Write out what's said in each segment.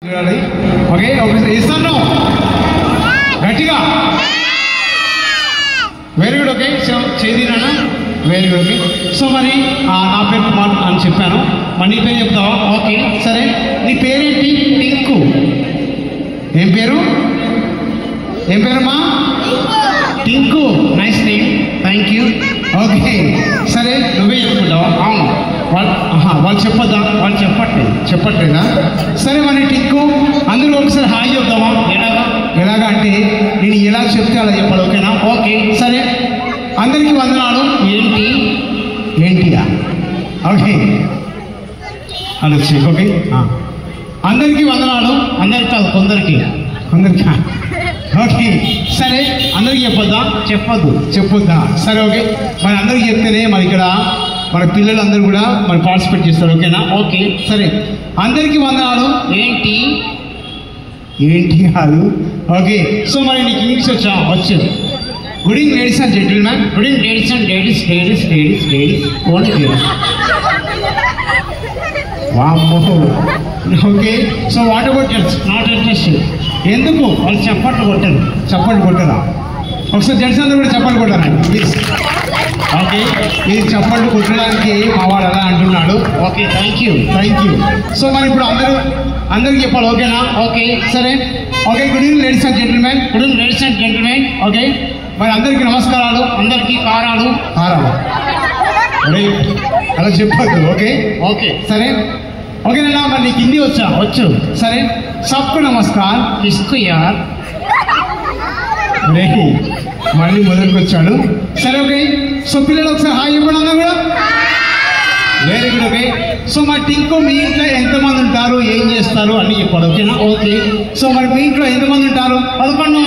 Okay ఇస్తాను గట్టిగా very good. Okay చేదినా వెరీ గుడ్. ఓకే సో మరి నా పేరు కుమార్ అని చెప్పాను. మరి నీ పేరు చెప్తావా? ఓకే సరే. నీ పేరేంటి? టింకు. ఏం పేరు? ఏం పేరమ్మా? Tinku. Nice name, thank you. Okay సరే నువ్వే చెప్పుకుంటావా? అవును. వాళ్ళు చెప్పొద్దా? వాళ్ళు చెప్పట్లేదా? సరే మరి టింకు అందరూ ఒకసారి హాయ్ చెప్తావా? ఎలాగా అంటే నేను ఎలా చెప్తే అలా చెప్పాలి. ఓకేనా? ఓకే సరే. అందరికీ వందనాలు. ఏంటిగా? ఓకే అలా ఓకే అందరికీ వందనాలు. అందరికి కాదు, కొందరికి. ఓకే సరే అందరికి చెప్పొద్దా? సరే ఓకే. మరి అందరికి చెప్తేనే మరి ఇక్కడ మన పిల్లలందరూ కూడా మరి పార్టిసిపేట్ చేస్తారు. ఓకేనా? ఓకే సరే. అందరికీ వందనాలు. ఏంటి కాదు. ఓకే సో మరి నీకు ఇంగ్లీష్ వచ్చు. Good evening ladies and gentlemen. Good evening ladies and ladies only ladies. వామ్మో. Okay so what about girls? Not interested. ఎందుకు? వాళ్ళు చప్పట్లు కొట్టరా? ఒకసారి జెంట్స్ అందరూ కూడా చప్పట్లు కొట్టారండి ప్లీజ్. ఓకే ఇది చప్పట్లు కొట్టడానికి మా వాడు అలా అంటున్నాడు. Okay thank you. సో మరి ఇప్పుడు అందరికి చెప్పాలి. ఓకేనా? ఓకే సరే. Okay good evening ladies and gentlemen. Okay మరి అందరికీ నమస్కారాలు. అందరికీ కారాలు అలా చెప్పద్దు. ఓకే సరే. ఓకేనా? మరి నీకు హిందీ వచ్చు. సరే సబ్కు నమస్కార్. కిస్కు యార్. మళ్ళీ మొదలుకు వచ్చాడు. సరే ఓకే. సో పిల్లలు ఒకసారి హాయ్ చెప్పండి అందరూ కూడా. Very good. ఓకే సో మరి టింకు మీ ఇంట్లో ఎంతమంది ఉంటారు, ఏం చేస్తారు అన్నీ చెప్పాలి. ఓకేనా? ఓకే సో మరి మీ ఇంట్లో ఎంతమంది ఉంటారు? 11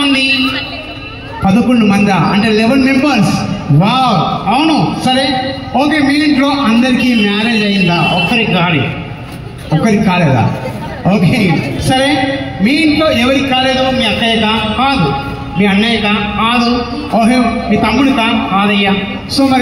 మంది అంటే 11 మెంబర్స్. వావ్ అవును. సరే ఓకే. మీ ఇంట్లో అందరికీ మ్యారేజ్ అయిందా? ఒక్కరికి కాలేదా? ఓకే సరే. మీ ఇంట్లో ఎవరికి కాలేదో? మీ అక్కయ్యకా? కాదు. మీ అన్నయ్యకా? కాదు. ఓహే మీ తమ్ముడికా? కాదయ్యా. సో మరి